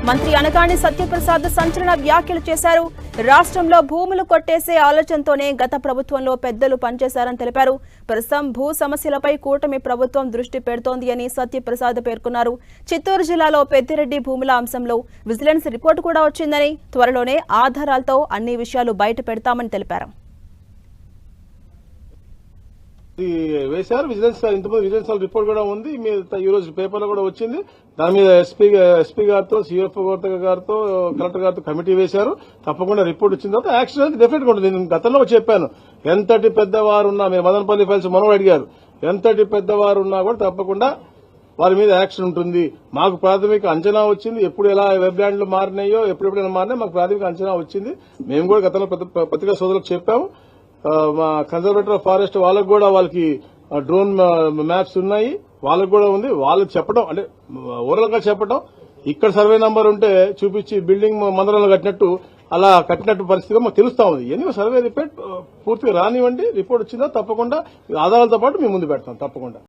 మంత్రి అనగాని సత్యప్రసాద్ సంచలన వ్యాఖ్యలు చేశారు. రాష్ట్రంలో భూములు కొట్టేసే ఆలోచనతోనే గత ప్రభుత్వంలో పెద్దలు పనిచేశారని తెలిపారు. ప్రస్తుతం భూ సమస్యలపై కూటమి ప్రభుత్వం దృష్టి పెడుతోంది అని సత్యప్రసాద్ పేర్కొన్నారు. చిత్తూరు జిల్లాలో పెద్దిరెడ్డి భూముల అంశంలో విజిలెన్స్ రిపోర్టు కూడా వచ్చిందని, త్వరలోనే ఆధారాలతో అన్ని విషయాలు బయట పెడతామని తెలిపారు. వేశారు ఇంతకుముందు విజిలెన్స్ రిపోర్ట్ కూడా ఉంది. ఈ రోజు పేపర్లో కూడా వచ్చింది. దాని మీద ఎస్పీ గారితో, సిఎఫ్ఓ గారితో, కలెక్టర్ గారితో కమిటీ వేశారు. తప్పకుండా రిపోర్ట్ వచ్చిన తర్వాత యాక్షన్ అనేది డెఫినెట్ గా ఉంటుంది. నేను గతంలో చెప్పాను, ఎంతటి పెద్దవారున్నా, మీరు మదనపల్లి ఫైల్స్ మనోడు అడిగారు, ఎంతటి పెద్దవారున్నా కూడా తప్పకుండా వారి మీద యాక్షన్ ఉంటుంది. మాకు ప్రాథమిక అంచనా వచ్చింది. ఎప్పుడు ఎలా వెబ్ ల్యాండ్లు మారినాయో, ఎప్పుడెప్పుడైనా మారినాయో మాకు ప్రాథమిక అంచనా వచ్చింది. మేము కూడా గతంలో పత్రికా సోదరులకు చెప్పాము. మా కన్జర్వేటర్ ఆఫ్ ఫారెస్ట్ వాళ్ళకి డ్రోన్ మ్యాప్స్ ఉన్నాయి, వాళ్ళకు కూడా ఉంది. వాళ్ళకి చెప్పడం అంటే ఓవరాల్ గా చెప్పడం, ఇక్కడ సర్వే నంబర్ ఉంటే చూపించి బిల్డింగ్ మందరంలో కట్టినట్టు అలా కట్టినట్టు పరిస్థితిగా మాకు తెలుస్తా ఉంది. ఎన్ని సర్వే రిపోర్ట్ పూర్తిగా రానివ్వండి. రిపోర్ట్ వచ్చిందా తప్పకుండా ఆధారాలతో పాటు మేము ముందు పెడతాం తప్పకుండా.